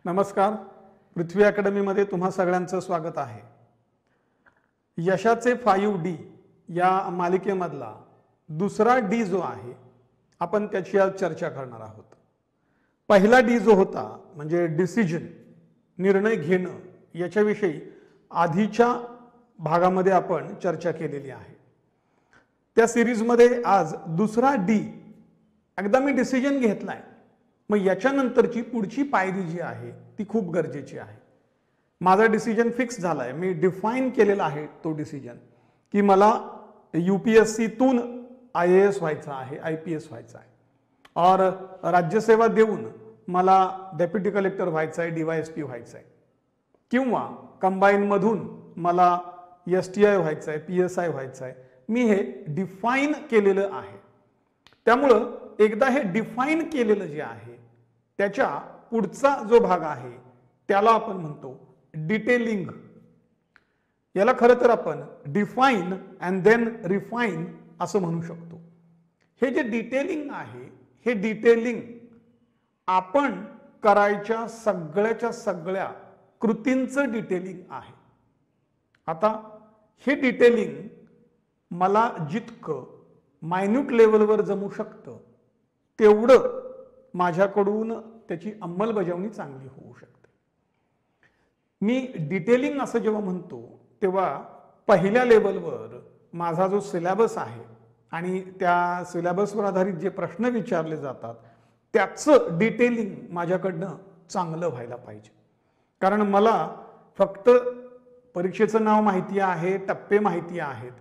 नमस्कार. पृथ्वी अकॅडमीमध्ये तुम्हा सगळ्यांचं स्वागत आहे. यशाचे 5D या मालिकेमधला दुसरा डी जो आहे आपण त्याची आज चर्चा करणार आहोत. पहिला डी जो होता म्हणजे डिसिजन, निर्णय घेणं, याच्याविषयी आधीच्या भागामध्ये आपण चर्चा केलेली आहे. त्या सिरीजमध्ये आज दुसरा डी, एकदा मी डिसिजन घेतलाय मग याच्यानंतरची पुढची पायरी जी आहे ती खूप गरजेची आहे. माझा डिसिजन फिक्स झालाय, मी डिफाईन केलेला आहे तो डिसिजन की मला UPSCतून IAS व्हायचं आहे, IPS व्हायचं आहे, और राज्यसेवा देऊन मला डेप्युटी कलेक्टर व्हायचं आहे, DYSP व्हायचं आहे, किंवा कंबाईनमधून मला STI व्हायचं आहे, PSI व्हायचं आहे. मी हे डिफाईन केलेलं आहे. त्यामुळं एकदा हे डिफाईन केलेलं जे आहे त्याच्या पुढचा जो भाग आहे त्याला आपण म्हणतो डिटेलिंग. याला खरं तर आपण डिफाईन अँड देन रिफाईन असं म्हणू शकतो. हे जे डिटेलिंग आहे, हे डिटेलिंग आपण करायच्या सगळ्याच्या सगळ्या कृतींचं डिटेलिंग आहे. आता हे डिटेलिंग मला जितकं मायन्यूट लेवलवर जमू शकतं तेवढं माझ्याकडून त्याची अंमलबजावणी चांगली होऊ शकते. मी डिटेलिंग असं जेव्हा म्हणतो तेव्हा पहिल्या लेवलवर माझा जो सिलेबस आहे आणि त्या सिलेबसवर आधारित जे प्रश्न विचारले जातात त्याचं डिटेलिंग माझ्याकडनं चांगलं व्हायला पाहिजे. कारण मला फक्त परीक्षेचं नाव माहिती आहे, टप्पे माहिती आहेत,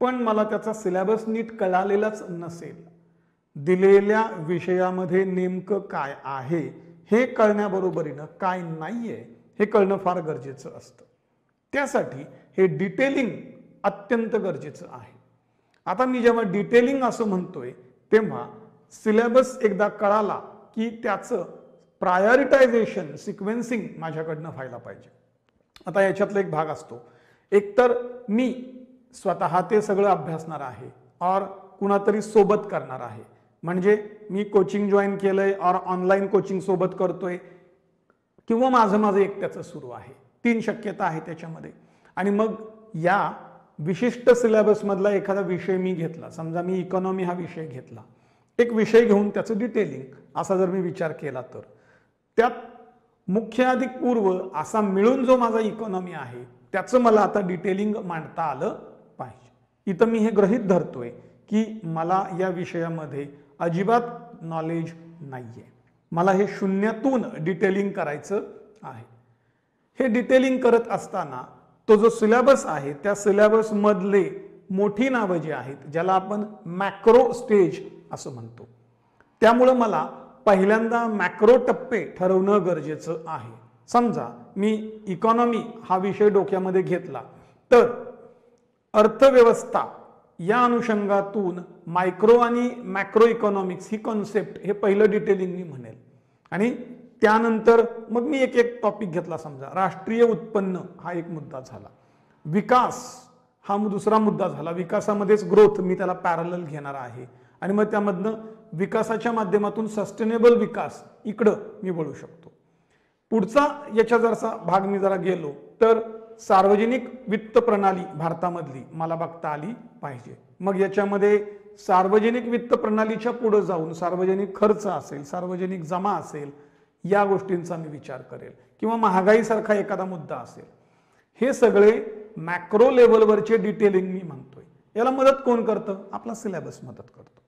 पण मला त्याचा सिलेबस नीट कळालेलाच नसेल. दिलेल्या विषयामध्ये नेमकं काय आहे हे कळण्याबरोबरीनं काय नाहीये हे कळणं फार गरजेचं असतं. त्यासाठी हे डिटेलिंग अत्यंत गरजेचं आहे. आता मी जेव्हा डिटेलिंग असं म्हणतोय तेव्हा सिलेबस एकदा कळाला की त्याचं प्रायोरिटायझेशन, सिक्वेन्सिंग माझ्याकडनं व्हायला पाहिजे. आता याच्यातला एक भाग असतो, एकतर मी स्वतः ते सगळं अभ्यासणार आहे और कुणातरी सोबत करणार आहे. म्हणजे मी कोचिंग जॉईन केलंय और ऑनलाईन कोचिंग सोबत करतोय, किंवा माझं एकट्याचं सुरू आहे. 3 शक्यता आहे त्याच्यामध्ये. आणि मग या विशिष्ट सिलेबस मधला एखादा विषय मी घेतला, समजा मी इकॉनॉमी हा विषय घेतला, एक विषय घेऊन त्याचं डिटेलिंग असा जर मी विचार केला तर त्यात मुख्य अधिक पूर्व असा मिळून जो माझा इकॉनॉमी आहे त्याचं मला आता डिटेलिंग मांडता आलं पाहिजे. इथं मी हे गृहीत धरतोय की मला या विषयामध्ये अजिबात नॉलेज नाहीये, मला हे शून्यातून डिटेलिंग करायचं आहे. हे डिटेलिंग करत असताना तो जो सिलेबस आहे त्या सिलेबस मधले मोठी नावं जी आहेत ज्याला आपण मॅक्रो स्टेज असं म्हणतो, त्यामुळं मला पहिल्यांदा मॅक्रो टप्पे ठरवणं गरजेचं आहे. समजा मी इकॉनॉमी हा विषय डोक्यामध्ये घेतला तर अर्थव्यवस्था या अनुषंगातून मायक्रो आणि मॅक्रो इकॉनॉमिक्स ही कॉन्सेप्ट हे पहिलं डिटेलिंग मी म्हणेल. आणि त्यानंतर मग मी एक एक टॉपिक घेतला, समजा राष्ट्रीय उत्पन्न हा एक मुद्दा झाला, विकास हा दुसरा मुद्दा झाला, विकासामध्येच ग्रोथ मी त्याला पॅरलल घेणार आहे, आणि मग त्यामधनं विकासाच्या माध्यमातून सस्टेनेबल विकास इकडं मी वळू शकतो. पुढचा याच्या जरसा भाग मी जरा गेलो तर सार्वजनिक वित्त प्रणाली भारतामधली मला बघता आली पाहिजे. मग याच्यामध्ये सार्वजनिक वित्त प्रणालीच्या पुढे जाऊन सार्वजनिक खर्च असेल, सार्वजनिक जमा असेल, या गोष्टींचा मी विचार करेल, किंवा महागाईसारखा एखादा मुद्दा असेल. हे सगळे मॅक्रो लेवलवरचे डिटेलिंग मी म्हणतोय. याला मदत कोण करतं? आपला सिलेबस मदत करतो.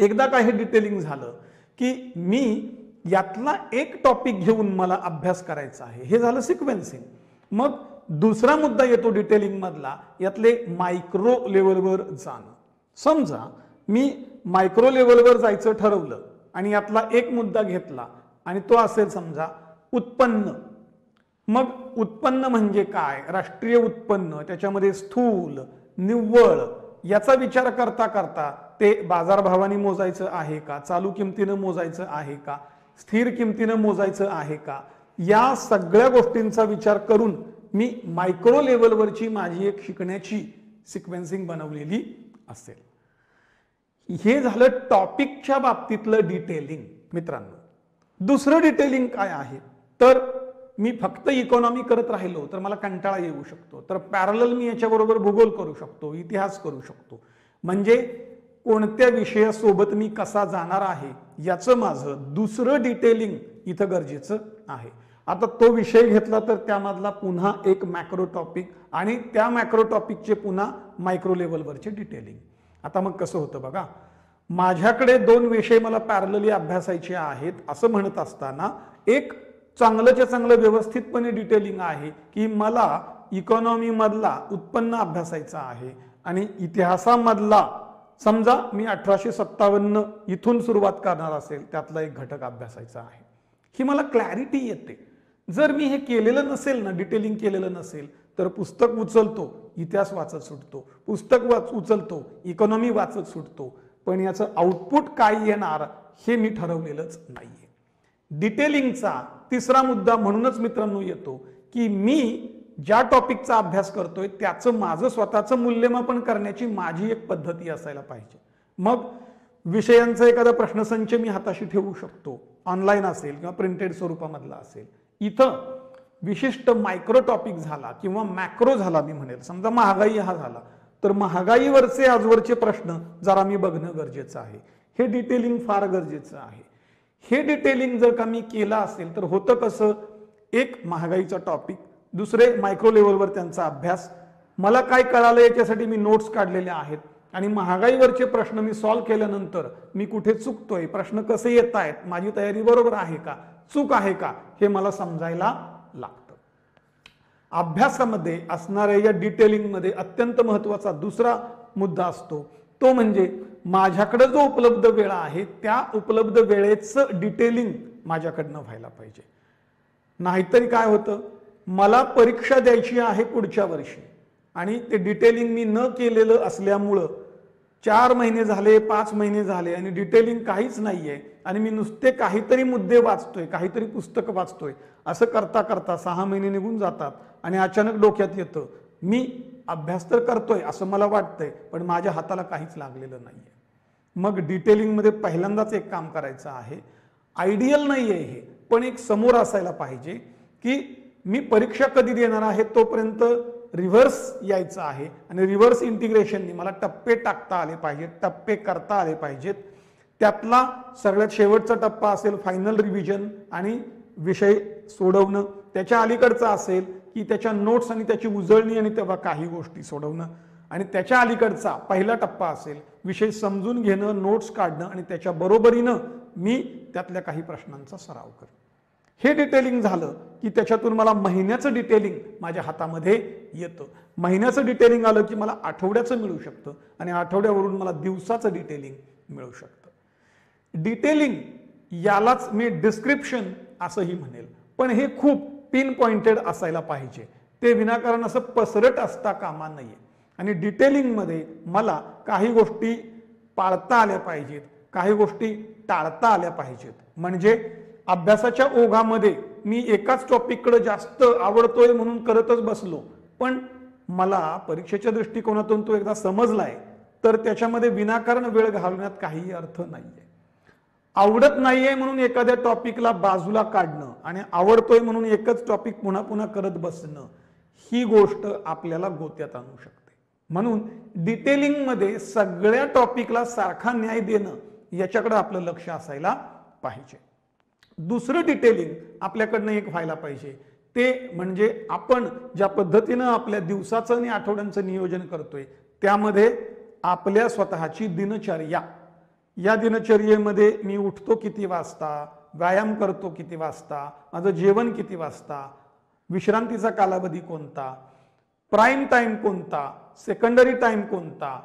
एकदा काय हे डिटेलिंग झालं की मी यातला एक टॉपिक घेऊन मला अभ्यास करायचा आहे, हे झालं सिक्वेन्सिंग. मग दुसरा मुद्दा येतो डिटेलिंग मधला, यातले मायक्रो लेवलवर जाणं. समजा मी मायक्रो लेवलवर जायचं ठरवलं आणि यातला एक मुद्दा घेतला आणि तो असेल समजा उत्पन्न. मग उत्पन्न म्हणजे काय, राष्ट्रीय उत्पन्न, त्याच्यामध्ये स्थूल, निव्वळ याचा विचार करता करता ते बाजारभावाने मोजायचं आहे का, चालू किमतीनं मोजायचं आहे का, स्थिर किमतीनं मोजायचं आहे का, या सगळ्या गोष्टींचा विचार करून मी मायक्रो लेवलवरची माझी एक शिकण्याची सिक्वेन्सिंग बनवलेली असेल. हे झालं टॉपिकच्या बाबतीतलं डिटेलिंग. मित्रांनो, दुसरं डिटेलिंग काय आहे तर मी फक्त इकॉनॉमी करत राहिलो तर मला कंटाळा येऊ शकतो. तर पॅरलल मी याच्याबरोबर भूगोल करू शकतो, इतिहास करू शकतो. म्हणजे कोणत्या विषयासोबत मी कसा जाणार आहे याचं माझं दुसरं डिटेलिंग इथं गरजेचं आहे. आता तो विषय घेतला तर त्यामधला पुन्हा एक मॅक्रो टॉपिक आणि त्या मॅक्रो टॉपिकचे पुन्हा मायक्रो लेवलवरचे डिटेलिंग. आता मग कसं होतं बघा, माझ्याकडे 2 विषय मला पॅरलली अभ्यासायचे आहेत असं म्हणत असताना एक चांगलंच्या चांगलं व्यवस्थितपणे डिटेलिंग आहे की मला इकॉनॉमी मधला उत्पन्न अभ्यासायचा आहे आणि इतिहासामधला समजा मी 1857 इथून सुरुवात करणार असेल त्यातला एक घटक अभ्यासायचा आहे. ही मला क्लॅरिटी येते. जर मी हे केलेलं नसेल ना, डिटेलिंग केलेलं नसेल तर पुस्तक उचलतो, इतिहास वाचत सुटतो, पुस्तक उचलतो, इकॉनॉमी वाचत सुटतो, पण याचं आउटपुट काय येणार हे मी ठरवलेलंच नाहीये. डिटेलिंगचा तिसरा मुद्दा म्हणूनच मित्रांनो येतो की मी ज्या टॉपिकचा अभ्यास करतोय त्याचं माझं स्वतःचं मूल्यमापन करण्याची माझी एक पद्धती असायला पाहिजे. मग विषयांचा एखादा प्रश्नसंच मी हाताशी ठेवू शकतो, ऑनलाईन असेल किंवा प्रिंटेड स्वरूपामधला असेल. इथं विशिष्ट मायक्रो टॉपिक झाला किंवा मॅक्रो झाला मी म्हणेल, समजा महागाई हा झाला तर महागाईवरचे आजवरचे प्रश्न जरा मी बघणं गरजेचं आहे. हे डिटेलिंग फार गरजेचं आहे. हे डिटेलिंग जर का मी केलं असेल तर होतं कसं, एक महागाईचा टॉपिक, दुसरे मायक्रो लेवलवर त्यांचा अभ्यास, मला काय कळालं याच्यासाठी मी नोट्स काढलेल्या आहेत आणि महागाईवरचे प्रश्न मी सॉल्व्ह केल्यानंतर मी कुठे चुकतोय, प्रश्न कसे येत आहेत, माझी तयारी बरोबर आहे का, चूक आहे का, हे मला समजायला लागतं. अभ्यासामध्ये असणाऱ्या या डिटेलिंगमध्ये अत्यंत महत्वाचा दुसरा मुद्दा असतो तो म्हणजे माझ्याकडे जो उपलब्ध वेळ आहे त्या उपलब्ध वेळेचं डिटेलिंग माझ्याकडनं व्हायला पाहिजे. नाहीतरी काय होतं, मला परीक्षा द्यायची आहे पुढच्या वर्षी आणि ते डिटेलिंग मी न केलेलं असल्यामुळं 4 महिने झाले, 5 महिने झाले आणि डिटेलिंग काहीच नाहीये आणि मी नुसते काहीतरी मुद्दे वाचतोय, काहीतरी पुस्तक वाचतोय, असं करता करता 6 महिने निघून जातात आणि अचानक डोक्यात येतं मी अभ्यास तर करतोय असं मला वाटतंय पण माझ्या हाताला काहीच लागलेलं नाहीये. मग डिटेलिंग मध्ये पहिल्यांदाच एक काम करायचं आहे, आयडियल नाहीये हे, पण एक समोर असायला पाहिजे की मी परीक्षा कधी देणार आहे तोपर्यंत रिव्हर्स यायचं आहे आणि रिव्हर्स इंटिग्रेशननी मला टप्पे टाकता आले पाहिजेत, टप्पे करता आले पाहिजेत. त्यातला सगळ्यात शेवटचा टप्पा असेल फायनल रिव्हिजन आणि विषय सोडवणं, त्याच्या अलीकडचा असेल की त्याच्या नोट्स आणि त्याची उजळणी आणि तेव्हा काही गोष्टी सोडवणं, आणि त्याच्या अलीकडचा पहिला टप्पा असेल विषय समजून घेणं, नोट्स काढणं आणि त्याच्या बरोबरीनं मी त्यातल्या काही प्रश्नांचा सराव करणं. हे डिटेलिंग झालं की त्याच्यातून मला महिन्याचं डिटेलिंग माझ्या हातामध्ये येतं. महिन्याचं डिटेलिंग आलं की मला आठवड्याचं मिळू शकतं आणि आठवड्यावरून मला दिवसाचं डिटेलिंग मिळू शकतं. डिटेलिंग यालाच मी डिस्क्रिप्शन असंही म्हणेल, पण हे खूप पिन पॉइंटेड असायला पाहिजे. ते विनाकारण असं पसरट असता कामा नये आणि डिटेलिंगमध्ये मला काही गोष्टी पाळता आल्या पाहिजेत, काही गोष्टी टाळता आल्या पाहिजेत. म्हणजे अभ्यासाच्या ओघामध्ये मी एकाच टॉपिककडे जास्त आवडतोय म्हणून करतच बसलो, पण मला परीक्षेच्या दृष्टिकोनातून तो एकदा समजलाय तर त्याच्यामध्ये विनाकारण वेळ घालवण्यात काही अर्थ नाहीये. आवडत नाहीये म्हणून एखाद्या टॉपिकला बाजूला काढणं आणि आवडतोय म्हणून एकच टॉपिक पुन्हा पुन्हा करत बसणं ही गोष्ट आपल्याला गोत्यात आणू शकते. म्हणून डिटेलिंगमध्ये सगळ्या टॉपिकला सारखा न्याय देणं याच्याकडे आपलं लक्ष असायला पाहिजे. दुसरं डिटेलिंग आपल्याकडनं एक व्हायला पाहिजे ते म्हणजे आपण ज्या पद्धतीनं आपल्या दिवसाचं आणि आठवड्यांचं नियोजन करतोय त्यामध्ये आपल्या स्वतःची दिनचर्या, या दिनचर्येमध्ये मी उठतो किती वाजता, व्यायाम करतो किती वाजता, माझं जेवण किती वाजता, विश्रांतीचा कालावधी कोणता, प्राईम टाइम कोणता, सेकंडरी टाइम कोणता,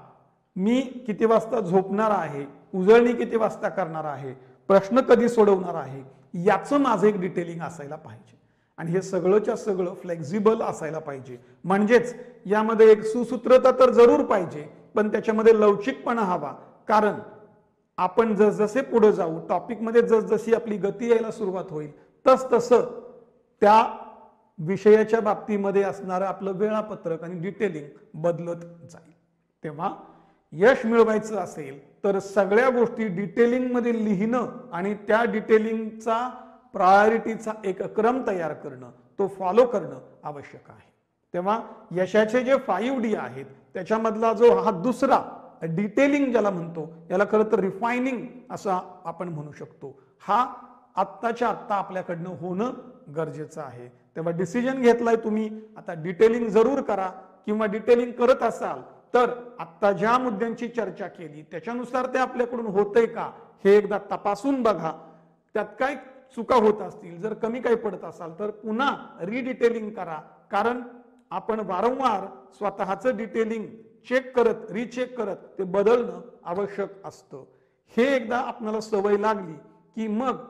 मी किती वाजता झोपणार आहे, उजळणी किती वाजता करणार आहे, प्रश्न कधी सोडवणार आहे, याचं माझं एक डिटेलिंग असायला पाहिजे. आणि हे सगळंच्या सगळं फ्लेक्झिबल असायला पाहिजे. म्हणजेच यामध्ये एक सुसूत्रता तर जरूर पाहिजे पण त्याच्यामध्ये लवचिकपणा हवा. कारण आपण जसजसे पुढे जाऊ टॉपिकमध्ये जसजशी आपली गती यायला सुरुवात होईल तसतसं त्या विषयाच्या बाबतीमध्ये असणारं आपलं वेळापत्रक आणि डिटेलिंग बदलत जाईल. तेव्हा यश मिळवायचं असेल तर सगळ्या गोष्टी डिटेलिंगमध्ये लिहिणं आणि त्या डिटेलिंगचा प्रायोरिटीचा एक क्रम तयार करणं, तो फॉलो करणं आवश्यक आहे. तेव्हा यशाचे जे 5D आहेत त्याच्यामधला जो हा दुसरा डिटेलिंग ज्याला म्हणतो, याला खरं तर रिफायनिंग असं आपण म्हणू शकतो, हा आत्ताच्या आत्ता आपल्याकडनं होणं गरजेचं आहे. तेव्हा डिसिजन घेतलाय तुम्ही, आता डिटेलिंग जरूर करा, किंवा डिटेलिंग करत असाल तर आत्ता ज्या मुद्द्यांची चर्चा केली त्याच्यानुसार ते आपल्याकडून होतंय का हे एकदा तपासून बघा. त्यात काय चुका होत असतील, जर कमी काही पडत असाल तर पुन्हा रिडिटेलिंग करा. कारण आपण वारंवार स्वतःचं डिटेलिंग चेक करत रिचेक करत ते बदलणं आवश्यक असतं. हे एकदा आपल्याला सवय लागली की मग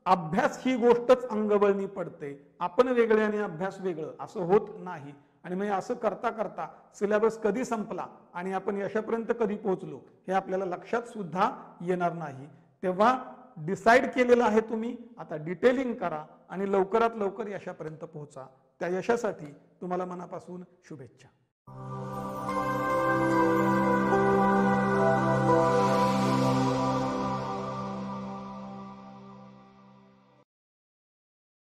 अभ्यास ही गोष्टच अंगवळणी पडते. आपण वेगळे आणि अभ्यास वेगळं असं होत नाही. आणि मग असं करता करता सिलेबस कधी संपला आणि आपण यशापर्यंत कधी पोहोचलो हे आपल्याला लक्षात सुद्धा येणार नाही. तेव्हा डिसाईड केलेलं आहे तुम्ही, आता डिटेलिंग करा आणि लवकरात लवकर यशापर्यंत पोहोचा. त्या यशासाठी तुम्हाला मनापासून शुभेच्छा.